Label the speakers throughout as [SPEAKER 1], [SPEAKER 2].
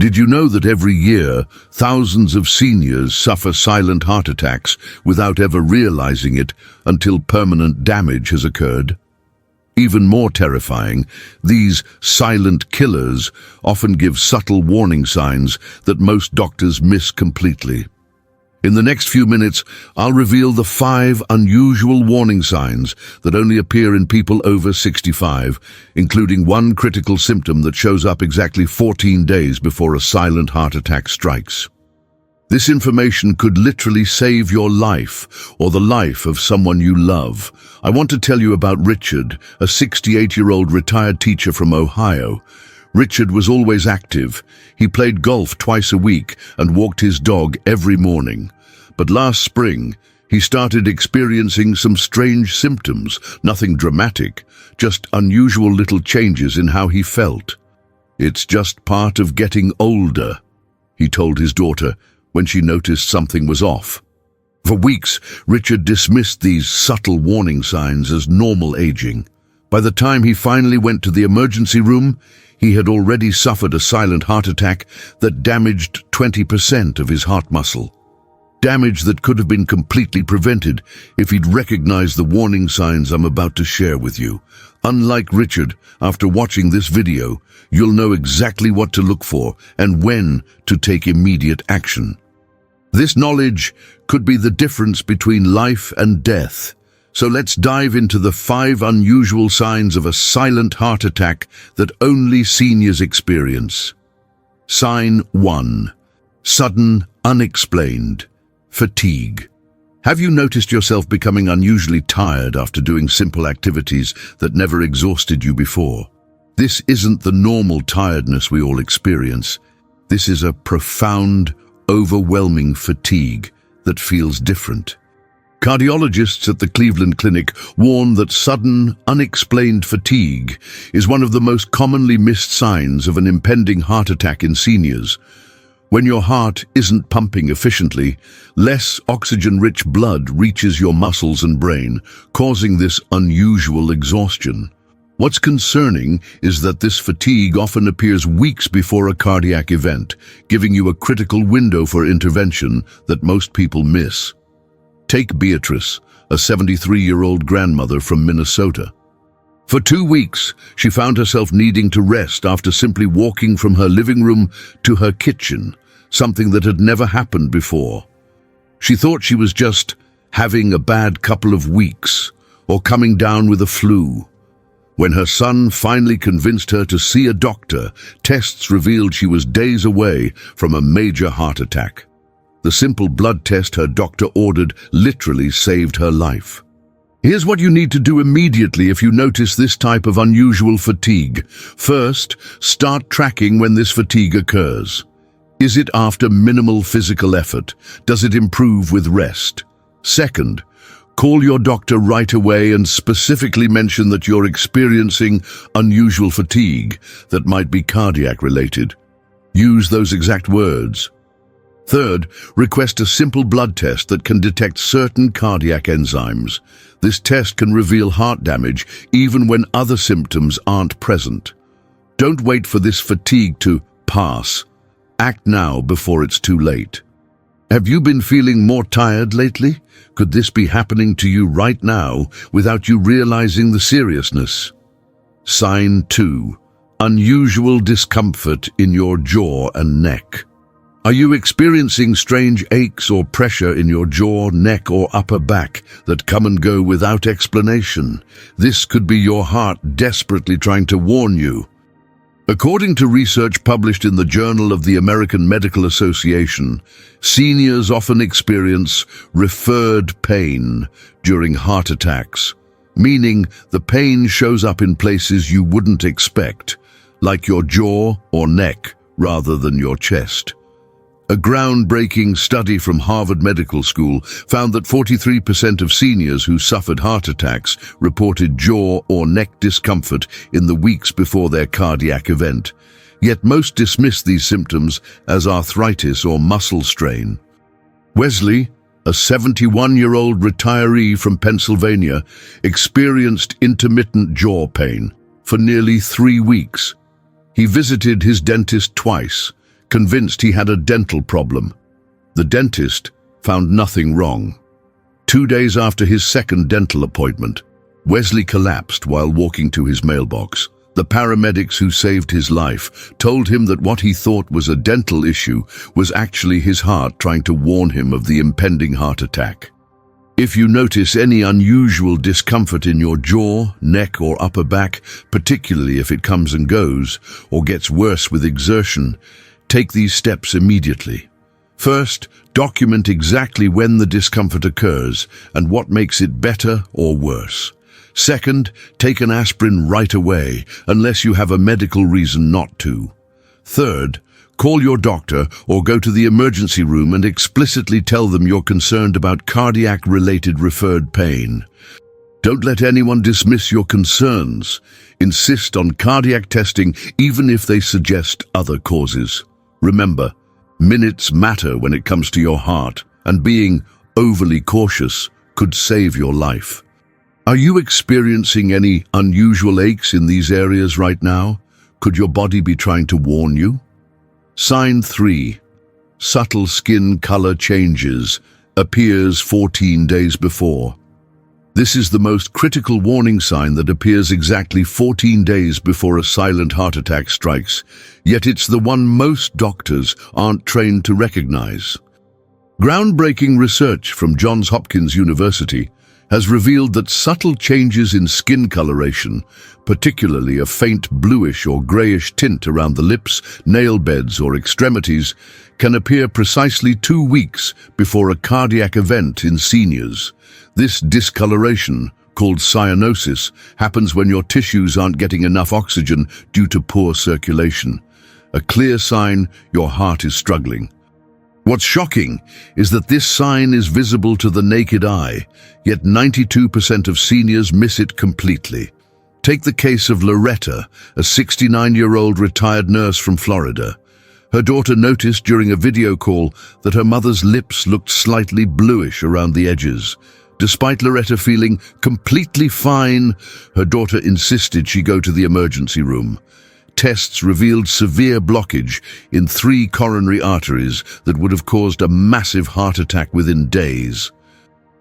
[SPEAKER 1] Did you know that every year, thousands of seniors suffer silent heart attacks without ever realizing it until permanent damage has occurred? Even more terrifying, these silent killers often give subtle warning signs that most doctors miss completely. In the next few minutes, I'll reveal the 5 unusual warning signs that only appear in people over 65, including one critical symptom that shows up exactly 14 days before a silent heart attack strikes. This information could literally save your life or the life of someone you love. I want to tell you about Richard, a 68-year-old retired teacher from Ohio. Richard was always active. He played golf twice a week and walked his dog every morning. But last spring, he started experiencing some strange symptoms, nothing dramatic, just unusual little changes in how he felt. "It's just part of getting older," he told his daughter when she noticed something was off. For weeks, Richard dismissed these subtle warning signs as normal aging. By the time he finally went to the emergency room, he had already suffered a silent heart attack that damaged 20% of his heart muscle. Damage that could have been completely prevented if he'd recognized the warning signs I'm about to share with you. Unlike Richard, after watching this video, you'll know exactly what to look for and when to take immediate action. This knowledge could be the difference between life and death. So let's dive into the 5 unusual signs of a silent heart attack that only seniors experience. Sign 1. Sudden, unexplained fatigue. Have you noticed yourself becoming unusually tired after doing simple activities that never exhausted you before? This isn't the normal tiredness we all experience. This is a profound, overwhelming fatigue that feels different. Cardiologists at the Cleveland Clinic warn that sudden, unexplained fatigue is one of the most commonly missed signs of an impending heart attack in seniors. When your heart isn't pumping efficiently, less oxygen-rich blood reaches your muscles and brain, causing this unusual exhaustion. What's concerning is that this fatigue often appears weeks before a cardiac event, giving you a critical window for intervention that most people miss. Take Beatrice, a 73-year-old grandmother from Minnesota. For 2 weeks, she found herself needing to rest after simply walking from her living room to her kitchen, something that had never happened before. She thought she was just having a bad couple of weeks or coming down with a flu. When her son finally convinced her to see a doctor, tests revealed she was days away from a major heart attack. The simple blood test her doctor ordered literally saved her life. Here's what you need to do immediately if you notice this type of unusual fatigue. First, start tracking when this fatigue occurs. Is it after minimal physical effort? Does it improve with rest? Second, call your doctor right away and specifically mention that you're experiencing unusual fatigue that might be cardiac related. Use those exact words. Third, request a simple blood test that can detect certain cardiac enzymes. This test can reveal heart damage even when other symptoms aren't present. Don't wait for this fatigue to pass. Act now before it's too late. Have you been feeling more tired lately? Could this be happening to you right now without you realizing the seriousness? Sign 2. Unusual discomfort in your jaw and neck. Are you experiencing strange aches or pressure in your jaw, neck, or upper back that come and go without explanation? This could be your heart desperately trying to warn you. According to research published in the Journal of the American Medical Association, seniors often experience referred pain during heart attacks, meaning the pain shows up in places you wouldn't expect, like your jaw or neck rather than your chest. A groundbreaking study from Harvard Medical School found that 43% of seniors who suffered heart attacks reported jaw or neck discomfort in the weeks before their cardiac event. Yet most dismiss these symptoms as arthritis or muscle strain. Wesley, a 71-year-old retiree from Pennsylvania, experienced intermittent jaw pain for nearly 3 weeks. He visited his dentist twice, convinced he had a dental problem. The dentist found nothing wrong. 2 days after his second dental appointment, Wesley collapsed while walking to his mailbox. The paramedics who saved his life told him that what he thought was a dental issue was actually his heart trying to warn him of the impending heart attack. If you notice any unusual discomfort in your jaw, neck, or upper back, particularly if it comes and goes or gets worse with exertion, take these steps immediately. First, document exactly when the discomfort occurs and what makes it better or worse. Second, take an aspirin right away, unless you have a medical reason not to. Third, call your doctor or go to the emergency room and explicitly tell them you're concerned about cardiac-related referred pain. Don't let anyone dismiss your concerns. Insist on cardiac testing even if they suggest other causes. Remember, minutes matter when it comes to your heart, and being overly cautious could save your life. Are you experiencing any unusual aches in these areas right now? Could your body be trying to warn you? Sign 3. Subtle skin color changes, appears 14 days before. This is the most critical warning sign that appears exactly 14 days before a silent heart attack strikes, yet it's the one most doctors aren't trained to recognize. Groundbreaking research from Johns Hopkins University has revealed that subtle changes in skin coloration, particularly a faint bluish or grayish tint around the lips, nail beds, or extremities, can appear precisely 2 weeks before a cardiac event in seniors. This discoloration, called cyanosis, happens when your tissues aren't getting enough oxygen due to poor circulation. A clear sign your heart is struggling. What's shocking is that this sign is visible to the naked eye, yet 92% of seniors miss it completely. Take the case of Loretta, a 69-year-old retired nurse from Florida. Her daughter noticed during a video call that her mother's lips looked slightly bluish around the edges. Despite Loretta feeling completely fine, her daughter insisted she go to the emergency room. Tests revealed severe blockage in 3 coronary arteries that would have caused a massive heart attack within days.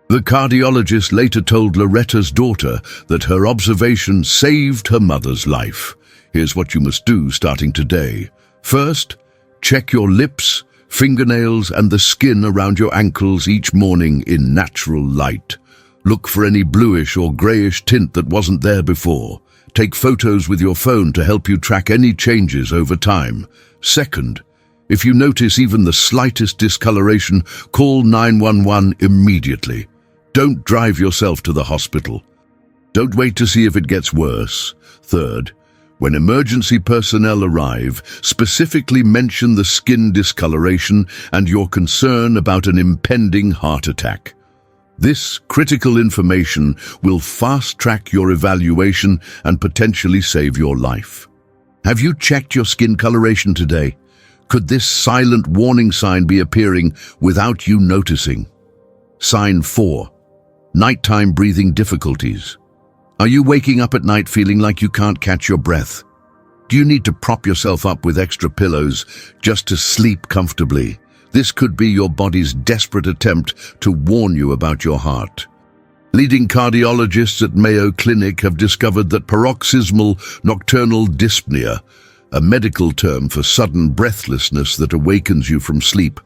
[SPEAKER 1] The cardiologist later told Loretta's daughter that her observation saved her mother's life. Here's what you must do starting today. First, check your lips, fingernails, and the skin around your ankles each morning in natural light. Look for any bluish or grayish tint that wasn't there before. Take photos with your phone to help you track any changes over time. Second, if you notice even the slightest discoloration, call 911 immediately. Don't drive yourself to the hospital. Don't wait to see if it gets worse. Third, when emergency personnel arrive, specifically mention the skin discoloration and your concern about an impending heart attack. This critical information will fast-track your evaluation and potentially save your life. Have you checked your skin coloration today? Could this silent warning sign be appearing without you noticing? Sign 4. Nighttime breathing difficulties. Are you waking up at night feeling like you can't catch your breath? Do you need to prop yourself up with extra pillows just to sleep comfortably? This could be your body's desperate attempt to warn you about your heart. Leading cardiologists at Mayo Clinic have discovered that paroxysmal nocturnal dyspnea, a medical term for sudden breathlessness that awakens you from sleep,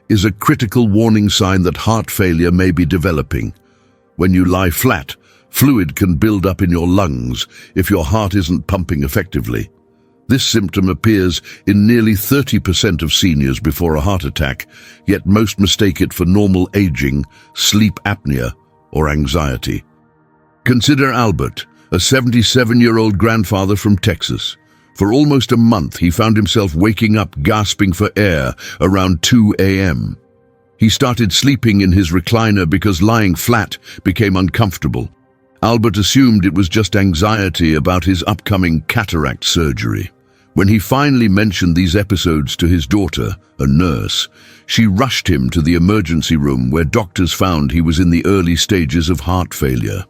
[SPEAKER 1] is a critical warning sign that heart failure may be developing. When you lie flat, fluid can build up in your lungs if your heart isn't pumping effectively. This symptom appears in nearly 30% of seniors before a heart attack, yet most mistake it for normal aging, sleep apnea, or anxiety. Consider Albert, a 77-year-old grandfather from Texas. For almost a month, he found himself waking up gasping for air around 2 a.m. He started sleeping in his recliner because lying flat became uncomfortable. Albert assumed it was just anxiety about his upcoming cataract surgery. When he finally mentioned these episodes to his daughter, a nurse, she rushed him to the emergency room where doctors found he was in the early stages of heart failure.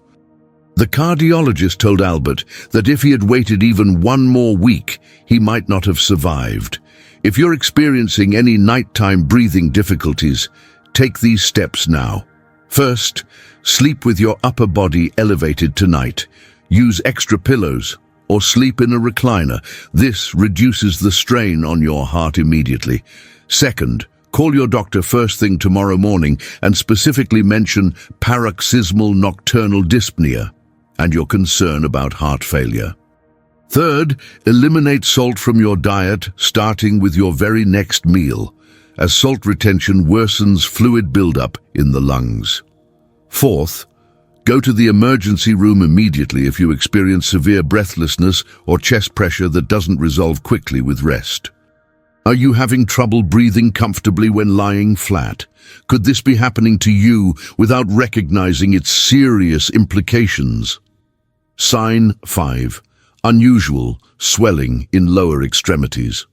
[SPEAKER 1] The cardiologist told Albert that if he had waited even one more week, he might not have survived. If you're experiencing any nighttime breathing difficulties, take these steps now. First, sleep with your upper body elevated tonight. Use extra pillows or sleep in a recliner. This reduces the strain on your heart immediately. Second, call your doctor first thing tomorrow morning and specifically mention paroxysmal nocturnal dyspnea and your concern about heart failure. Third, eliminate salt from your diet, starting with your very next meal, as salt retention worsens fluid buildup in the lungs. Fourth, go to the emergency room immediately if you experience severe breathlessness or chest pressure that doesn't resolve quickly with rest. Are you having trouble breathing comfortably when lying flat? Could this be happening to you without recognizing its serious implications? Sign 5. Unusual swelling in lower extremities.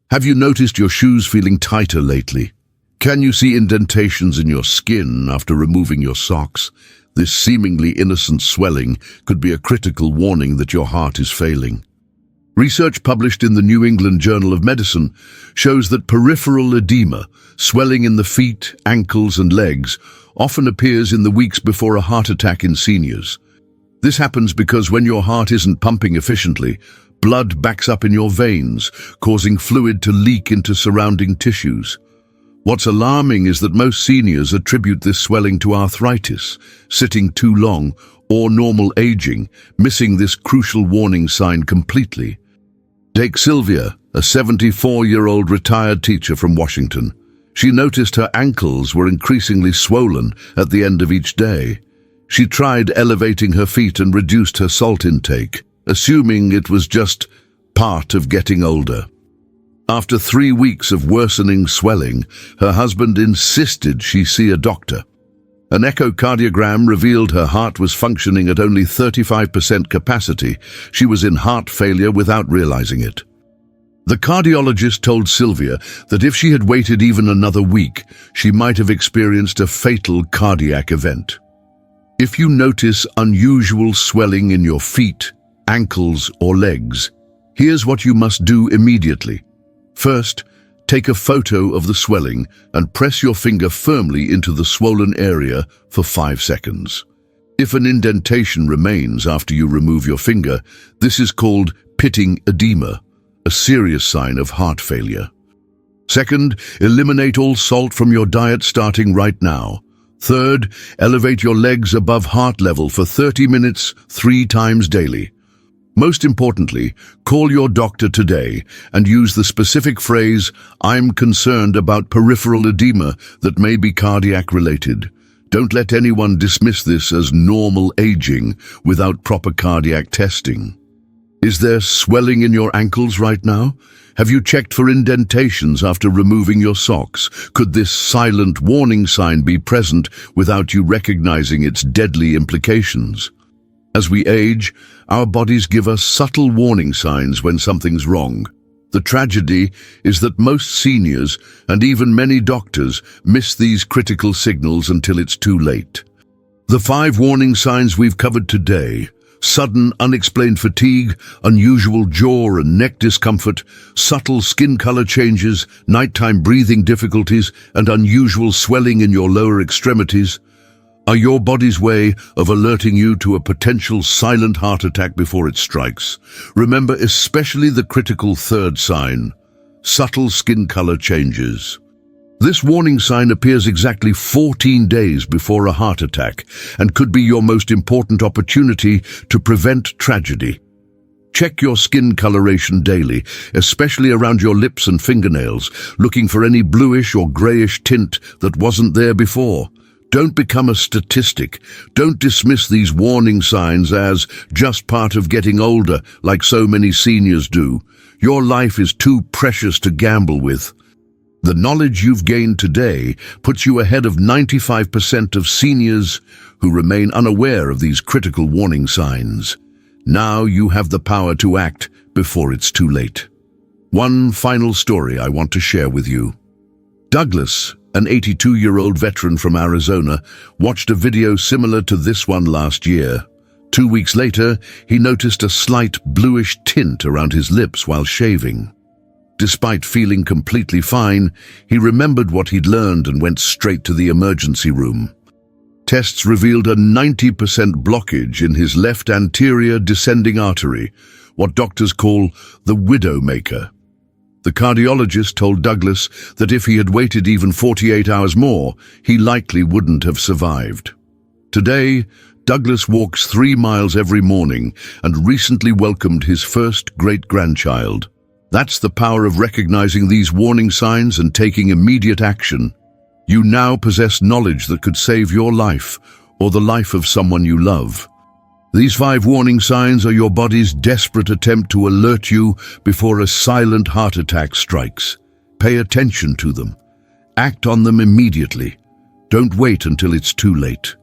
[SPEAKER 1] Have you noticed your shoes feeling tighter lately? Can you see indentations in your skin after removing your socks? This seemingly innocent swelling could be a critical warning that your heart is failing. Research published in the New England Journal of Medicine shows that peripheral edema, swelling in the feet, ankles, and legs, often appears in the weeks before a heart attack in seniors. This happens because when your heart isn't pumping efficiently, blood backs up in your veins, causing fluid to leak into surrounding tissues. What's alarming is that most seniors attribute this swelling to arthritis, sitting too long, or normal aging, missing this crucial warning sign completely. Take Sylvia, a 74-year-old retired teacher from Washington. She noticed her ankles were increasingly swollen at the end of each day. She tried elevating her feet and reduced her salt intake, assuming it was just part of getting older. After 3 weeks of worsening swelling, her husband insisted she see a doctor. An echocardiogram revealed her heart was functioning at only 35% capacity. She was in heart failure without realizing it. The cardiologist told Sylvia that if she had waited even another week, she might have experienced a fatal cardiac event. If you notice unusual swelling in your feet, ankles, or legs, here's what you must do immediately. First, take a photo of the swelling and press your finger firmly into the swollen area for 5 seconds. If an indentation remains after you remove your finger, this is called pitting edema, a serious sign of heart failure. Second, eliminate all salt from your diet starting right now. Third, elevate your legs above heart level for 30 minutes, 3 times daily. Most importantly, call your doctor today and use the specific phrase, "I'm concerned about peripheral edema that may be cardiac related." Don't let anyone dismiss this as normal aging without proper cardiac testing. Is there swelling in your ankles right now? Have you checked for indentations after removing your socks? Could this silent warning sign be present without you recognizing its deadly implications? As we age, our bodies give us subtle warning signs when something's wrong. The tragedy is that most seniors, and even many doctors, miss these critical signals until it's too late. The 5 warning signs we've covered today: sudden unexplained fatigue, unusual jaw and neck discomfort, subtle skin color changes, nighttime breathing difficulties, and unusual swelling in your lower extremities, are your body's way of alerting you to a potential silent heart attack before it strikes. Remember especially the critical 3rd sign, subtle skin color changes. This warning sign appears exactly 14 days before a heart attack and could be your most important opportunity to prevent tragedy. Check your skin coloration daily, especially around your lips and fingernails, looking for any bluish or grayish tint that wasn't there before. Don't become a statistic. Don't dismiss these warning signs as just part of getting older, like so many seniors do. Your life is too precious to gamble with. The knowledge you've gained today puts you ahead of 95% of seniors who remain unaware of these critical warning signs. Now you have the power to act before it's too late. One final story I want to share with you. Douglas, an 82-year-old veteran from Arizona, watched a video similar to this one last year. 2 weeks later, he noticed a slight bluish tint around his lips while shaving. Despite feeling completely fine, he remembered what he'd learned and went straight to the emergency room. Tests revealed a 90% blockage in his left anterior descending artery, what doctors call the widowmaker. The cardiologist told Douglas that if he had waited even 48 hours more, he likely wouldn't have survived. Today, Douglas walks 3 miles every morning and recently welcomed his first great-grandchild. That's the power of recognizing these warning signs and taking immediate action. You now possess knowledge that could save your life or the life of someone you love. These 5 warning signs are your body's desperate attempt to alert you before a silent heart attack strikes. Pay attention to them. Act on them immediately. Don't wait until it's too late.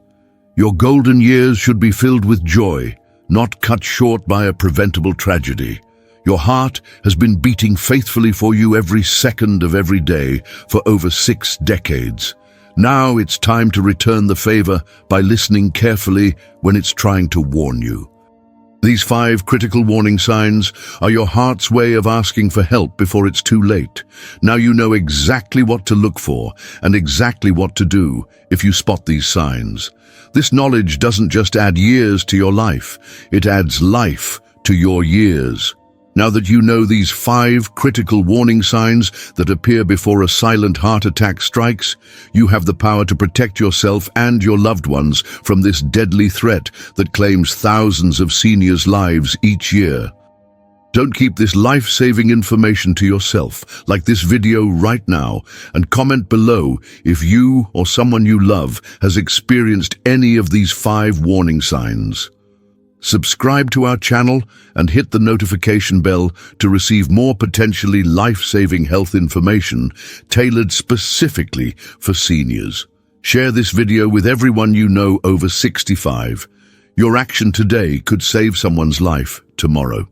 [SPEAKER 1] Your golden years should be filled with joy, not cut short by a preventable tragedy. Your heart has been beating faithfully for you every second of every day for over 6 decades. Now it's time to return the favor by listening carefully when it's trying to warn you. These 5 critical warning signs are your heart's way of asking for help before it's too late. Now you know exactly what to look for and exactly what to do if you spot these signs. This knowledge doesn't just add years to your life, it adds life to your years. Now that you know these 5 critical warning signs that appear before a silent heart attack strikes, you have the power to protect yourself and your loved ones from this deadly threat that claims thousands of seniors' lives each year. Don't keep this life-saving information to yourself, like this video right now, and comment below if you or someone you love has experienced any of these 5 warning signs. Subscribe to our channel and hit the notification bell to receive more potentially life-saving health information tailored specifically for seniors. Share this video with everyone you know over 65. Your action today could save someone's life tomorrow.